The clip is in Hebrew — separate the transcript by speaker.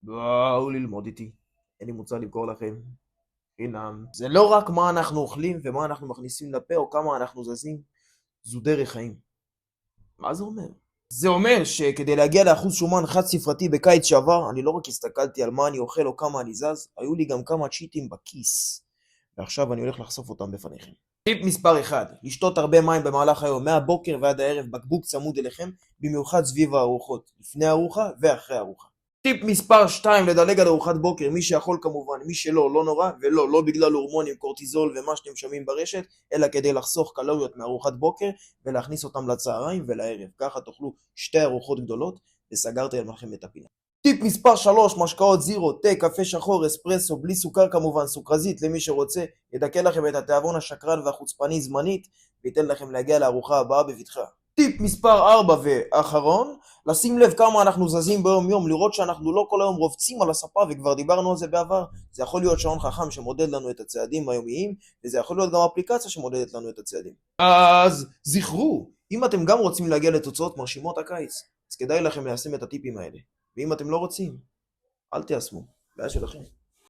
Speaker 1: בואו ללמוד איתי. אין לי מוצא למכור לכם. חינם. זה לא רק מה אנחנו אוכלים ומה אנחנו מכניסים לפה או כמה אנחנו זזים. זו דרך חיים. מה זה אומר? זה אומר שכדי להגיע לאחוז שומן חד ספרתי בקיץ שעבר, אני לא רק הסתכלתי על מה אני אוכל או כמה אני זז, היו לי גם כמה צ'יטים בכיס. ועכשיו אני הולך לחשוף אותם בפניכם. טיפ מספר 1, לשתות הרבה מים במהלך היום, מהבוקר ועד הערב, בקבוק צמוד אליכם, במיוחד סביב הארוחות, לפני הארוחה ואחרי הארוחה. טיפ מספר 2, לדלג על ארוחת בוקר, מי שיכול כמובן, מי שלא, לא נורא, ולא, לא בגלל הורמונים, קורטיזול ומה שאתם שומעים ברשת, אלא כדי לחסוך קלוריות מארוחת בוקר ולהכניס אותם לצהריים ולערב. ככה תאכלו 2 ארוחות גדולות וסגרתי לכם את הפינה. טיפ מספר 3, משקאות זירו, תה, קפה שחור, אספרסו, בלי סוכר כמובן, סוכרזית למי שרוצה, ידכא לכם את התיאבון השקרן והחוצפני זמנית, וייתן לכם להגיע לארוחה הבאה בבטחה. טיפ מספר 4 ואחרון, לשים לב כמה אנחנו זזים ביום יום, לראות שאנחנו לא כל היום רובצים על הספה, וכבר דיברנו על זה בעבר. זה יכול להיות שעון חכם שמודד לנו את הצעדים היומיים, וזה יכול להיות גם אפליקציה שמודדת לנו את הצעדים. אז זכרו, אם אתם גם רוצים להגיע לתוצאות מרשימות הקיץ, אז כדאי לכם ליישם את הטיפים האלה. ואם אתם לא רוצים, אל תיישמו, בעיה שלכם.